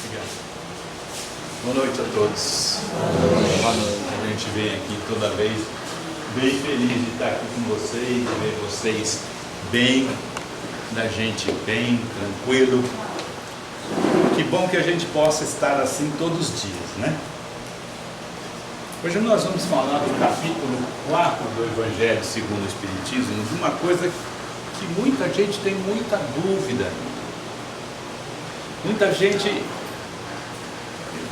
Obrigado. Boa noite a todos. Boa noite. A gente vem aqui toda vez bem feliz de estar aqui com vocês, de ver vocês bem, da gente bem, tranquilo. Que bom que a gente possa estar assim todos os dias, né? Hoje nós vamos falar do capítulo 4 do Evangelho segundo o Espiritismo, de uma coisa que muita gente tem muita dúvida. Muita gente,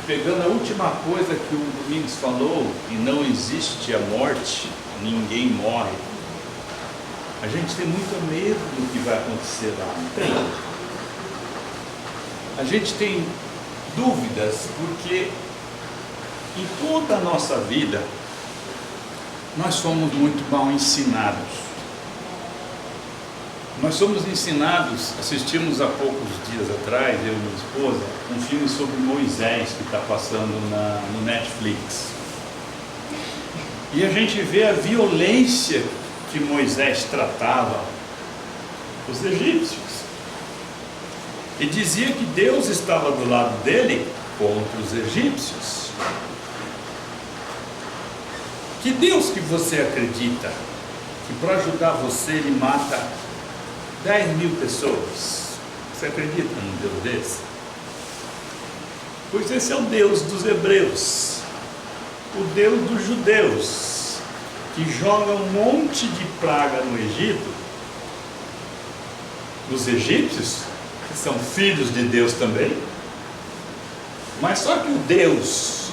pegando a última coisa que o Domingos falou, que não existe a morte, ninguém morre. A gente tem muito medo do que vai acontecer lá, não tem? A gente tem dúvidas porque em toda a nossa vida nós fomos muito mal ensinados. Nós somos ensinados, assistimos há poucos dias atrás, eu e minha esposa, um filme sobre Moisés que está passando no Netflix. E a gente vê a violência que Moisés tratava os egípcios. E dizia que Deus estava do lado dele contra os egípcios. Que Deus que você acredita que para ajudar você ele mata 10.000 pessoas? Você acredita num Deus desse? Pois esse é o Deus dos hebreus, o Deus dos judeus, que joga um monte de praga no Egito, dos egípcios, que são filhos de Deus também, mas só que o Deus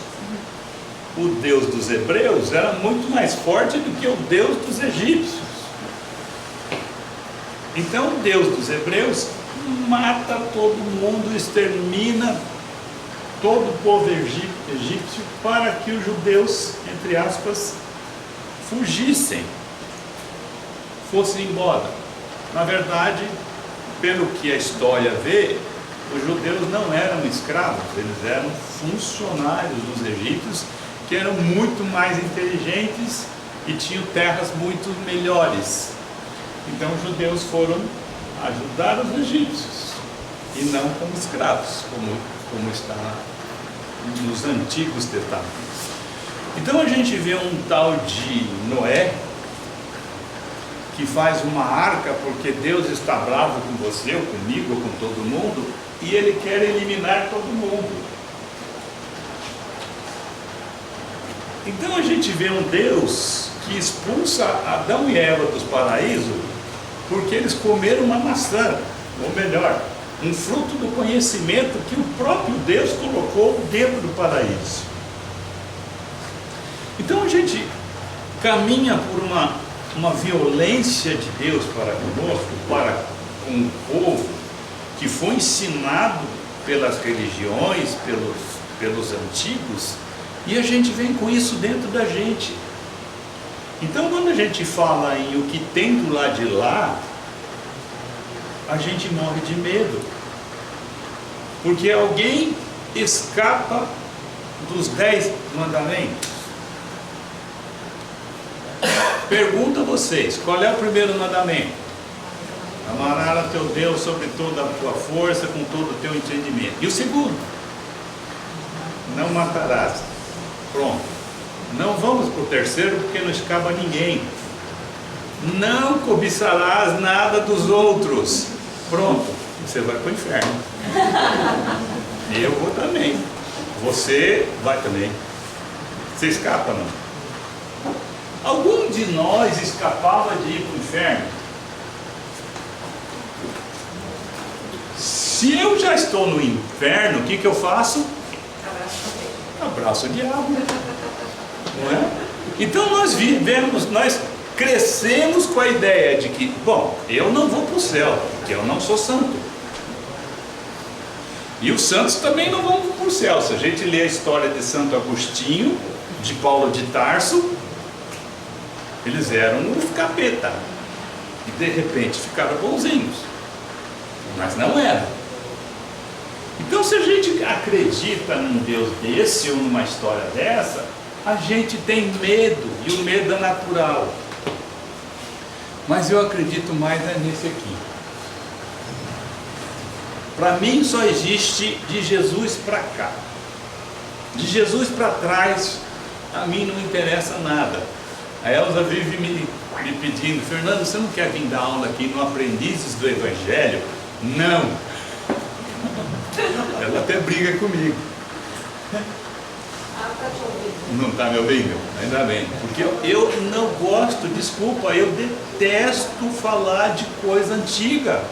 dos hebreus era muito mais forte do que o Deus dos egípcios. Então o Deus dos hebreus mata todo mundo, extermina todo o povo egípcio para que os judeus, entre aspas, fugissem, fossem embora. Na verdade, pelo que a história vê, os judeus não eram escravos, eles eram funcionários dos egípcios, que eram muito mais inteligentes e tinham terras muito melhores. Então os judeus foram ajudar os egípcios e não como escravos, como está nos antigos testamentos. Então a gente vê um tal de Noé que faz uma arca porque Deus está bravo com você, ou comigo, ou com todo mundo, e ele quer eliminar todo mundo. Então a gente vê um Deus que expulsa Adão e Eva dos paraísos porque eles comeram uma maçã, ou melhor, um fruto do conhecimento que o próprio Deus colocou dentro do paraíso. Então a gente caminha por uma violência de Deus para conosco, para com um povo que foi ensinado pelas religiões, pelos antigos, e a gente vem com isso dentro da gente. Então quando a gente fala em o que tem do lado de lá, a gente morre de medo, porque alguém escapa dos 10 mandamentos. Pergunto a vocês, qual é o primeiro mandamento? Amarás a teu Deus sobre toda a tua força, com todo o teu entendimento. E o segundo? Não matarás. Pronto. Não vamos para o terceiro porque não escapa ninguém. Não cobiçarás nada dos outros. Pronto. Você vai para o inferno. Eu vou também. Você vai também. Você escapa, não? Algum de nós escapava de ir para o inferno? Se eu já estou no inferno, o que eu faço? Abraço o diabo. Não é? Então nós crescemos com a ideia de que, bom, eu não vou para o céu, porque eu não sou santo. E os santos também não vão para o céu. Se a gente lê a história de Santo Agostinho, de Paulo de Tarso, eles eram os capeta. E de repente ficaram bonzinhos. Mas não eram. Então se a gente acredita num Deus desse ou numa história dessa, a gente tem medo, e o medo é natural. Mas eu acredito mais nesse aqui. Para mim só existe de Jesus para cá. De Jesus para trás, a mim não interessa nada. A Elza vive me pedindo: Fernando, você não quer vir dar aula aqui no Aprendizes do Evangelho? Não. Ela até briga comigo. Não está me ouvindo? Ainda bem. Porque eu não gosto, desculpa, eu detesto falar de coisa antiga.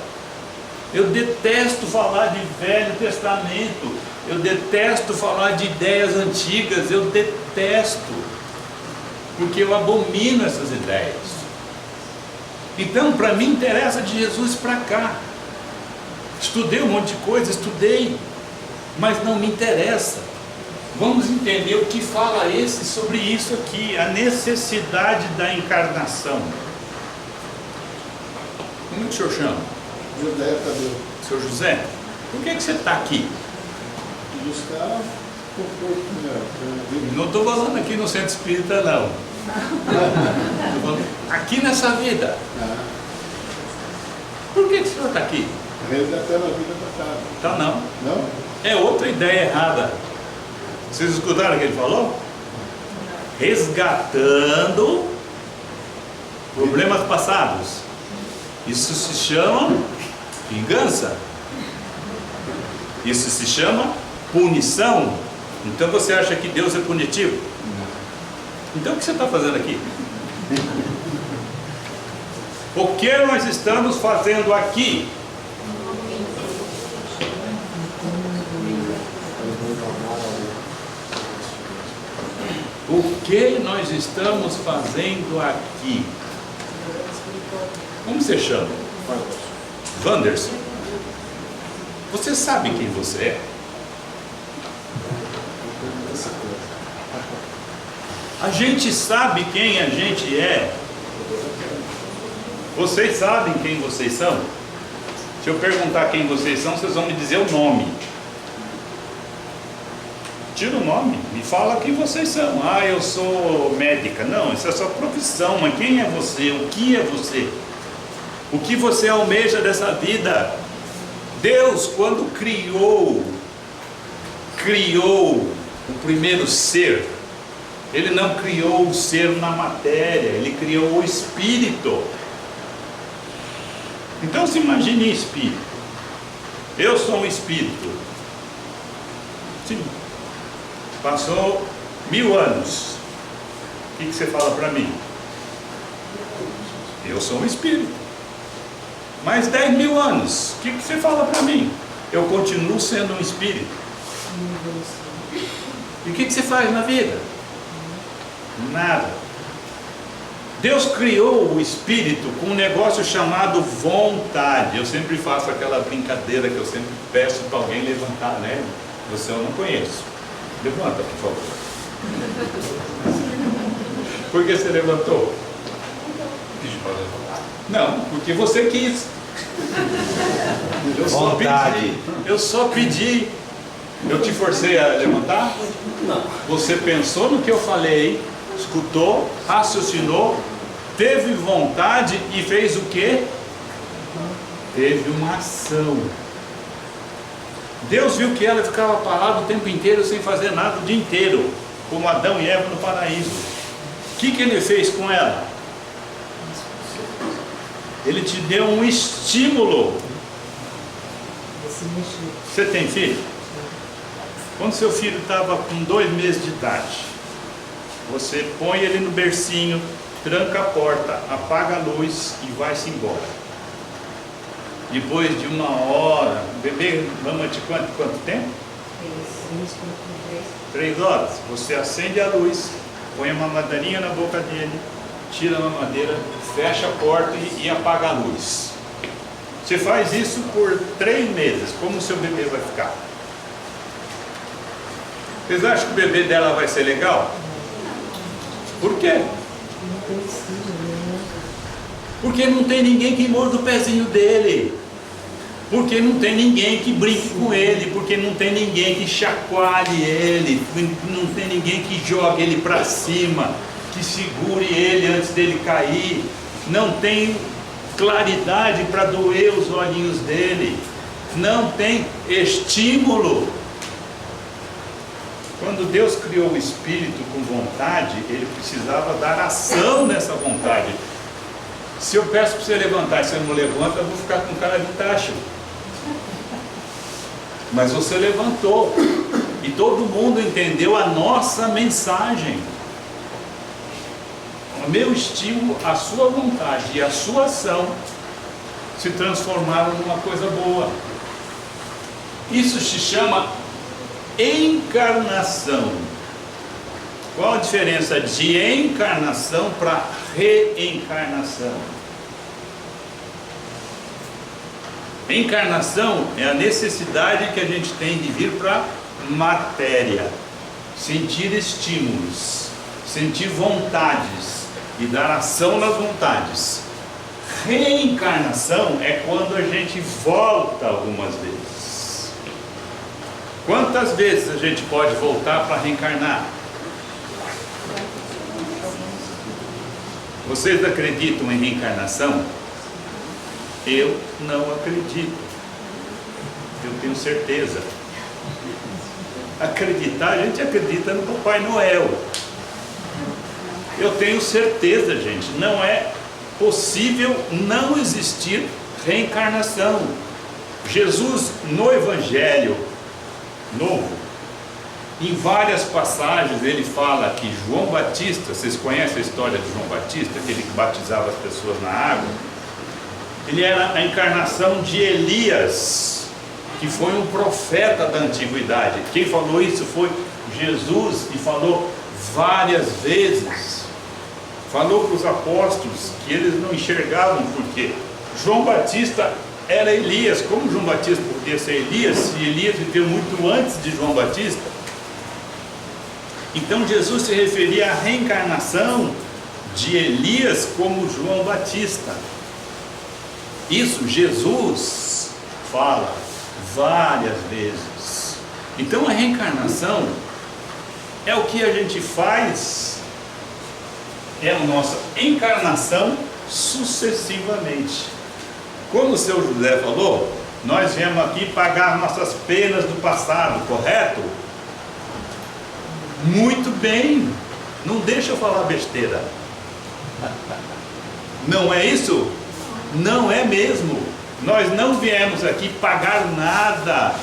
Eu detesto falar de Velho Testamento. Eu detesto falar de ideias antigas. Eu detesto. Porque eu abomino essas ideias. Então, para mim, interessa de Jesus para cá. Estudei um monte de coisa, estudei, mas não me interessa. Vamos entender o que fala esse sobre isso aqui, a necessidade da encarnação. Como é que o senhor chama? José Tadeu. Senhor José, por que você está aqui? Buscar Não estou falando aqui no centro espírita, não. Estou falando aqui nessa vida. Por que o senhor está aqui? Resgatando a vida passada. Tá, não. Não? É outra ideia errada. Vocês escutaram o que ele falou? Resgatando problemas passados. Isso se chama vingança. Isso se chama punição. Então você acha que Deus é punitivo? Então o que você está fazendo aqui? O que nós estamos fazendo aqui? O que nós estamos fazendo aqui? Como você chama? Wanderson. Você sabe quem você é? A gente sabe quem a gente é. Vocês sabem quem vocês são? Se eu perguntar quem vocês são, vocês vão me dizer o nome. Tira o nome, me fala quem vocês são. Ah, eu sou médica. Não, isso é sua profissão, mas quem é você? O que é você? O que você almeja dessa vida? Deus, quando criou o primeiro ser, Ele não criou o ser na matéria, Ele criou o espírito. Então se imagine espírito. Eu sou um espírito. Sim. Passou 1000 anos. O que você fala para mim? Eu sou um espírito. Mais 10.000 anos. O que você fala para mim? Eu continuo sendo um espírito. E o que você faz na vida? Nada. Deus criou o espírito com um negócio chamado vontade. Eu sempre faço aquela brincadeira que eu sempre peço para alguém levantar, né? Você eu não conheço. Levanta, por favor. Por que você levantou? Pediu para levantar. Não, porque você quis. Eu só pedi. Eu te forcei a levantar? Não. Você pensou no que eu falei, escutou, raciocinou, teve vontade e fez o quê? Teve uma ação. Deus viu que ela ficava parada o tempo inteiro sem fazer nada o dia inteiro, como Adão e Eva no paraíso. O que ele fez com ela? Ele te deu um estímulo. Você tem filho? Quando seu filho estava com 2 meses de idade, você põe ele no bercinho, tranca a porta, apaga a luz e vai-se embora. Depois de 1 hora, o bebê mama de quanto tempo? 3 horas. Você acende a luz, põe a mamadeirinha na boca dele, tira a mamadeira, fecha a porta e apaga a luz. Você faz isso por 3 meses. Como o seu bebê vai ficar? Vocês acham que o bebê dela vai ser legal? Por quê? Porque não tem ninguém que morda o pezinho dele. Porque não tem ninguém que brinque com ele. Porque não tem ninguém que chacoalhe ele. Não tem ninguém que jogue ele para cima, que segure ele antes dele cair. Não tem claridade para doer os olhinhos dele. não tem estímulo. Quando Deus criou o espírito com vontade, Ele precisava dar ação nessa vontade. Se eu peço para você levantar e você não levanta, eu vou ficar com cara de tacho. Mas você levantou, e todo mundo entendeu a nossa mensagem. O meu estímulo, a sua vontade e a sua ação se transformaram numa coisa boa. Isso se chama encarnação. Qual a diferença de encarnação para reencarnação? Encarnação é a necessidade que a gente tem de vir para a matéria, sentir estímulos, sentir vontades e dar ação nas vontades. Reencarnação é quando a gente volta algumas vezes. Quantas vezes a gente pode voltar para reencarnar? Vocês acreditam em reencarnação? Eu não acredito. Eu tenho certeza. Acreditar, a gente acredita no Papai Noel. Eu tenho certeza, gente, não é possível não existir reencarnação. Jesus, no Evangelho Novo, em várias passagens, ele fala que João Batista, vocês conhecem a história de João Batista, aquele que batizava as pessoas na água? Ele era a encarnação de Elias, que foi um profeta da antiguidade. Quem falou isso foi Jesus, e falou várias vezes. Falou para os apóstolos que eles não enxergavam, porque João Batista era Elias. Como João Batista podia ser Elias, se Elias viveu muito antes de João Batista? Então Jesus se referia à reencarnação de Elias como João Batista. Isso Jesus fala várias vezes. Então a reencarnação é o que a gente faz, é a nossa encarnação sucessivamente. Como o seu José falou, nós viemos aqui pagar nossas penas do passado, correto? Muito bem, não deixa eu falar besteira. Não é isso? Não é mesmo. Nós não viemos aqui pagar nada.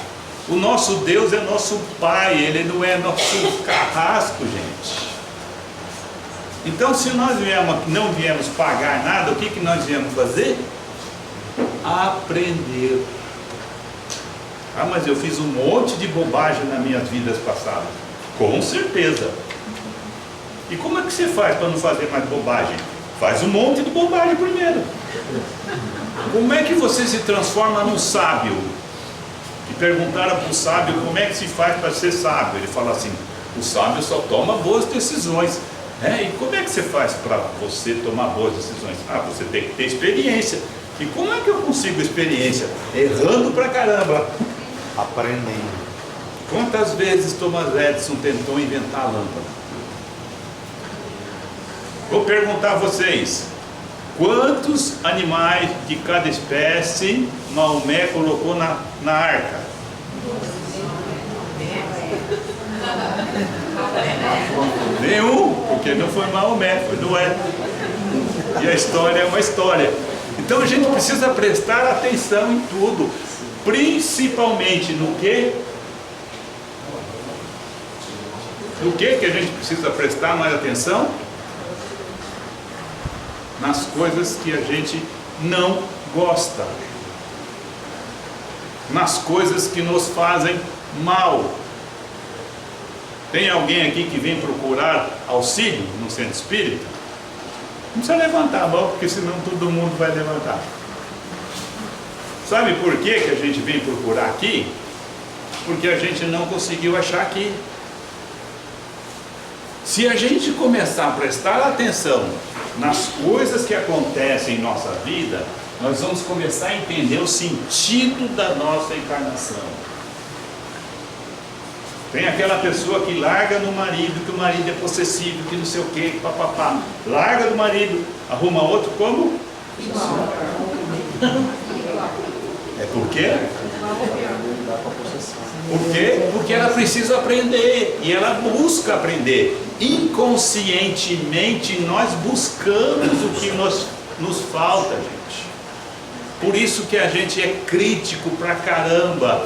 O nosso Deus é nosso Pai, Ele não é nosso carrasco, gente. Então, se nós não viemos pagar nada, o que nós viemos fazer? Aprender. Ah, mas eu fiz um monte de bobagem nas minhas vidas passadas. Com certeza. E como é que você faz para não fazer mais bobagem? Faz um monte de bobagem primeiro. Como é que você se transforma num sábio? E perguntaram para o sábio como é que se faz para ser sábio. Ele fala assim: o sábio só toma boas decisões. E como é que você faz para você tomar boas decisões? Ah, você tem que ter experiência. E como é que eu consigo experiência? Errando pra caramba. Aprendendo. Quantas vezes Thomas Edison tentou inventar a lâmpada? Vou perguntar a vocês: quantos animais de cada espécie Maomé colocou na arca? Nenhum, porque não foi Maomé, foi Noé. E a história é uma história. Então a gente precisa prestar atenção em tudo, principalmente no que? No que a gente precisa prestar mais atenção? Nas coisas que a gente não gosta, nas coisas que nos fazem mal. Tem alguém aqui que vem procurar auxílio no centro espírita? Não precisa levantar a mão, porque senão todo mundo vai levantar. Sabe por que a gente vem procurar aqui? Porque a gente não conseguiu achar aqui. Se a gente começar a prestar atenção nas coisas que acontecem em nossa vida, nós vamos começar a entender o sentido da nossa encarnação. Tem aquela pessoa que larga no marido, que o marido é possessivo, que não sei o que, papapá. Larga do marido, arruma outro como? É por quê? Por quê? Porque ela precisa aprender, e ela busca aprender. Inconscientemente nós buscamos o que nos falta, gente. Por isso que a gente é crítico pra caramba.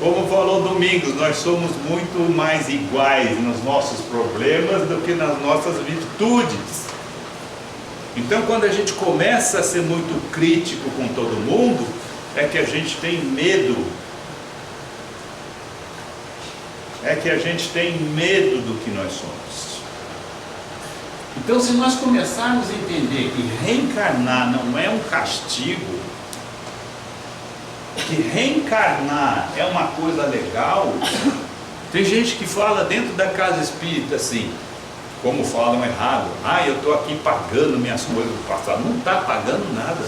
Como falou Domingos, nós somos muito mais iguais nos nossos problemas do que nas nossas virtudes. Então, quando a gente começa a ser muito crítico com todo mundo, é que a gente tem medo. É que a gente tem medo do que nós somos. Então, se nós começarmos a entender que reencarnar não é um castigo, que reencarnar é uma coisa legal. Tem gente que fala dentro da casa espírita assim, como falam errado: eu estou aqui pagando minhas coisas do passado. Não está pagando nada,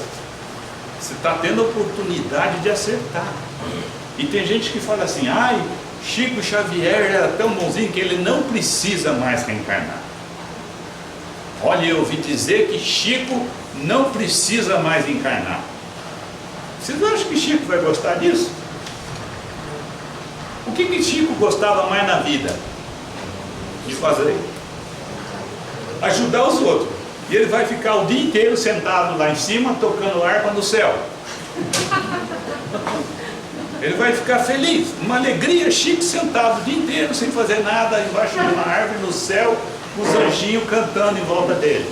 você está tendo a oportunidade de acertar. E tem gente que fala assim: Chico Xavier era tão bonzinho que ele não precisa mais reencarnar. Olha, eu ouvi dizer que Chico não precisa mais encarnar. Vocês acham que Chico vai gostar disso? O que Chico gostava mais na vida de fazer? Ajudar os outros. E ele vai ficar o dia inteiro sentado lá em cima, tocando harpa no céu. Ele vai ficar feliz, uma alegria. Chico sentado o dia inteiro sem fazer nada, embaixo de uma árvore no céu, com os anjinhos cantando em volta dele.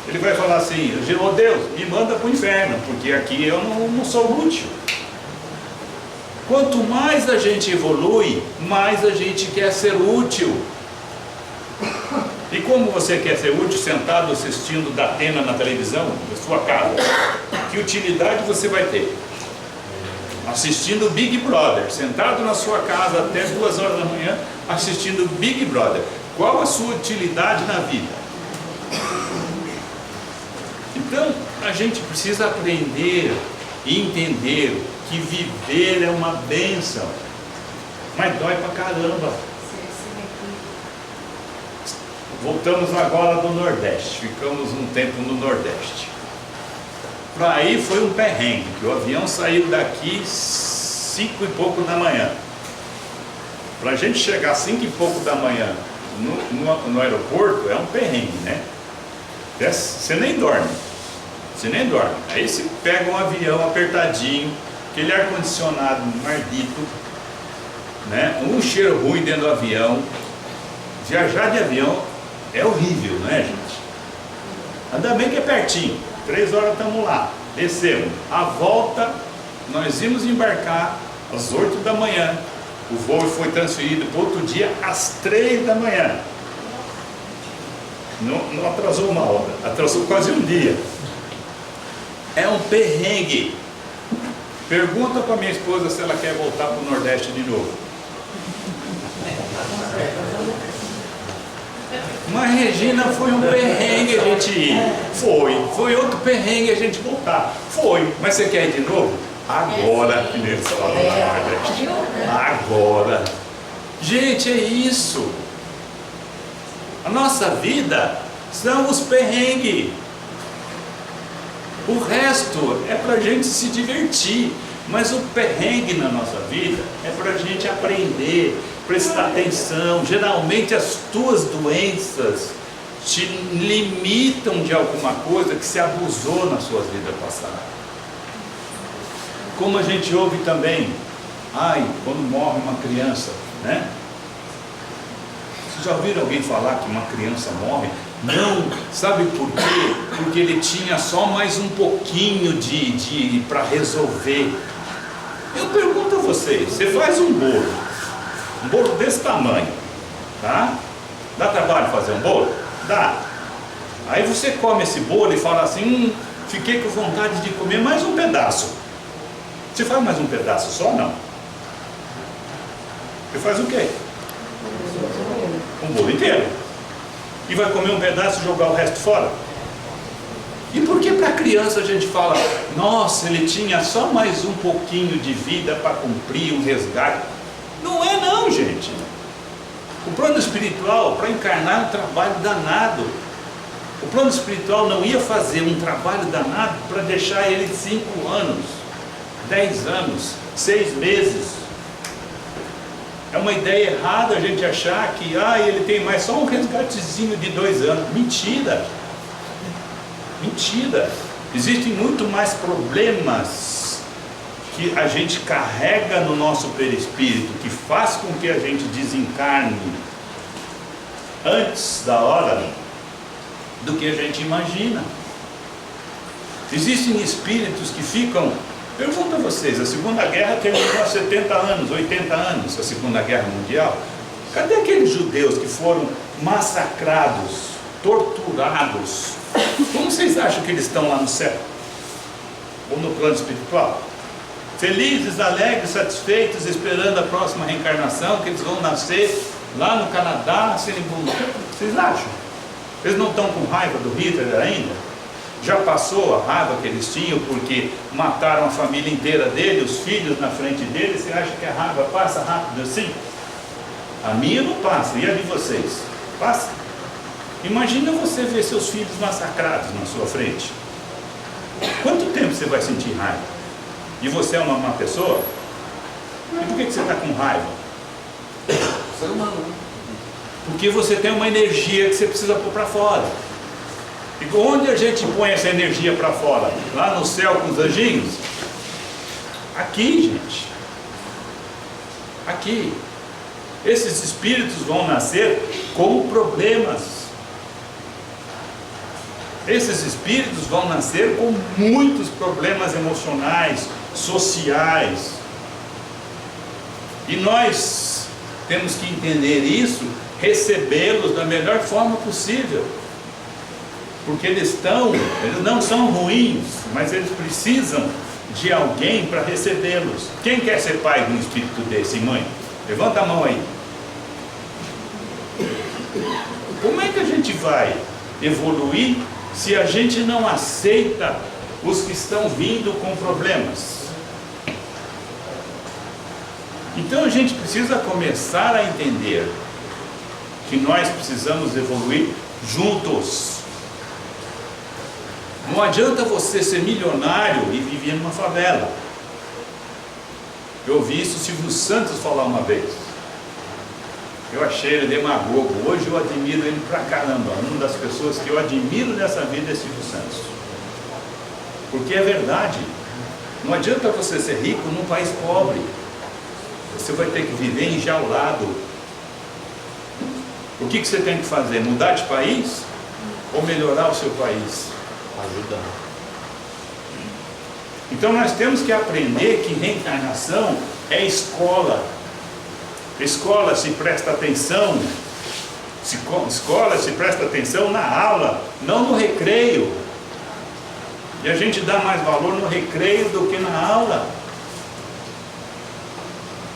Ele vai falar assim: oh Deus, me manda para o inferno, porque aqui eu não sou útil. Quanto mais a gente evolui, mais a gente quer ser útil. E como você quer ser útil sentado assistindo Datena na televisão, na sua casa? Que utilidade você vai ter? Assistindo Big Brother, sentado na sua casa até 2 horas da manhã, assistindo Big Brother. Qual a sua utilidade na vida? Então, a gente precisa aprender e entender que viver é uma bênção, mas dói pra caramba. Voltamos agora do Nordeste, ficamos um tempo no Nordeste. Para aí foi um perrengue, que o avião saiu daqui 5 e pouco da manhã. Para a gente chegar 5 e pouco da manhã no aeroporto é um perrengue, né? Você nem dorme. Você nem dorme. Aí você pega um avião apertadinho, aquele ar-condicionado mardito, né? Um cheiro ruim dentro do avião. Viajar de avião é horrível, né, gente? Ainda bem que é pertinho. 3 horas estamos lá. Descemos. A volta, nós íamos embarcar às 8 da manhã. O voo foi transferido para outro dia às 3 da manhã. Não atrasou uma hora, atrasou quase um dia. É um perrengue. Pergunta para minha esposa se ela quer voltar para o Nordeste de novo. Mas Regina, foi um perrengue a gente ir. Foi outro perrengue a gente voltar. Foi, mas você quer ir de novo? Agora, que eles falam lá no Nordeste. Agora. Gente, é isso. A nossa vida são os perrengues. O resto é para a gente se divertir. Mas o perrengue na nossa vida é para a gente aprender, prestar atenção. Geralmente as tuas doenças te limitam de alguma coisa que se abusou na sua vida passada. Como a gente ouve também, quando morre uma criança, né? Vocês já ouviram alguém falar que uma criança morre? Não, sabe por quê? Porque ele tinha só mais um pouquinho para resolver. Eu pergunto a vocês, você faz um bolo desse tamanho, tá? Dá trabalho fazer um bolo? Dá. Aí você come esse bolo e fala assim, fiquei com vontade de comer mais um pedaço. Você faz mais um pedaço só ou não? Você faz o quê? Um bolo inteiro. E vai comer um pedaço e jogar o resto fora? E por que para a criança a gente fala, nossa, ele tinha só mais um pouquinho de vida para cumprir um resgate? Não é não, gente. O plano espiritual, para encarnar, é um trabalho danado. O plano espiritual não ia fazer um trabalho danado para deixar ele 5 anos, 10 anos, 6 meses. É uma ideia errada a gente achar que ele tem mais só um resgatezinho de 2 anos. Mentira! Mentira! Existem muito mais problemas que a gente carrega no nosso perispírito, que faz com que a gente desencarne antes da hora do que a gente imagina. Existem espíritos que ficam... Pergunto a vocês, a Segunda Guerra terminou há 70 anos, 80 anos, a Segunda Guerra Mundial. Cadê aqueles judeus que foram massacrados, torturados? Como vocês acham que eles estão lá no céu? Ou no plano espiritual? Felizes, alegres, satisfeitos, esperando a próxima reencarnação, que eles vão nascer lá no Canadá, serem bons. Vocês acham? Eles não estão com raiva do Hitler ainda? Já passou a raiva que eles tinham porque mataram a família inteira dele, os filhos na frente dele? Você acha que a raiva passa rápido assim? A minha não passa, e a de vocês? Passa? Imagina você ver seus filhos massacrados na sua frente. Quanto tempo você vai sentir raiva? E você é uma má pessoa? E por que você está com raiva? Ser humano, né? Porque você tem uma energia que você precisa pôr para fora. E onde a gente põe essa energia para fora? Lá no céu com os anjinhos? Aqui, gente. Aqui. Esses espíritos vão nascer com problemas. Esses espíritos vão nascer com muitos problemas emocionais, sociais. E nós temos que entender isso, recebê-los da melhor forma possível. Porque eles não são ruins, mas eles precisam de alguém para recebê-los. Quem quer ser pai de um espírito desse, mãe? Levanta a mão aí. Como é que a gente vai evoluir se a gente não aceita os que estão vindo com problemas? Então a gente precisa começar a entender que nós precisamos evoluir juntos. Não adianta você ser milionário e viver numa favela. Eu ouvi isso o Silvio Santos falar uma vez. Eu achei ele demagogo. Hoje eu admiro ele pra caramba. Uma das pessoas que eu admiro nessa vida é Silvio Santos. Porque é verdade. Não adianta você ser rico num país pobre. Você vai ter que viver enjaulado. O que você tem que fazer? Mudar de país? Ou melhorar o seu país? Ajudando. Então nós temos que aprender que reencarnação é escola. Escola se presta atenção. Escola se presta atenção na aula, não no recreio. E a gente dá mais valor no recreio do que na aula.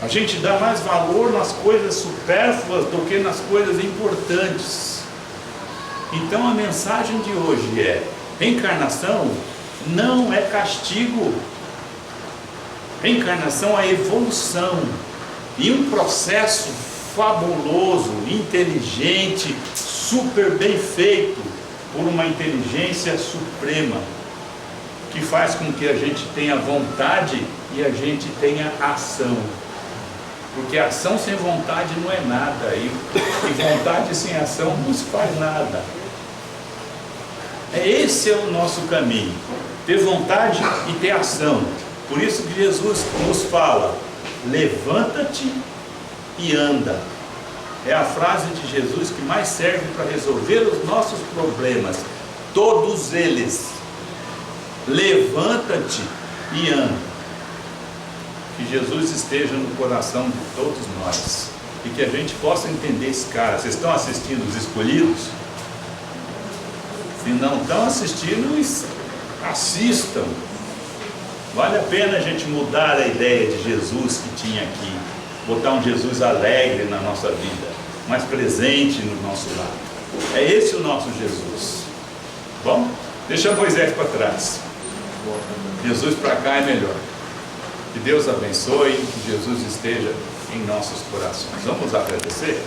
A gente dá mais valor nas coisas supérfluas do que nas coisas importantes. Então a mensagem de hoje é: reencarnação não é castigo. Reencarnação é evolução. E um processo fabuloso, inteligente, super bem feito por uma inteligência suprema, que faz com que a gente tenha vontade e a gente tenha ação. Porque ação sem vontade não é nada, e vontade sem ação não se faz nada. Esse é o nosso caminho, ter vontade e ter ação. Por isso que Jesus nos fala: levanta-te e anda. É a frase de Jesus que mais serve para resolver os nossos problemas, todos eles. Levanta-te e anda. Que Jesus esteja no coração de todos nós e que a gente possa entender esse cara. Vocês estão assistindo Os Escolhidos? Se não estão assistindo, assistam. Vale a pena a gente mudar a ideia de Jesus que tinha aqui, botar um Jesus alegre na nossa vida, mais presente no nosso lado. É esse o nosso Jesus. Bom, deixa Moisés para trás. Jesus para cá é melhor. Que Deus abençoe, que Jesus esteja em nossos corações. Vamos agradecer?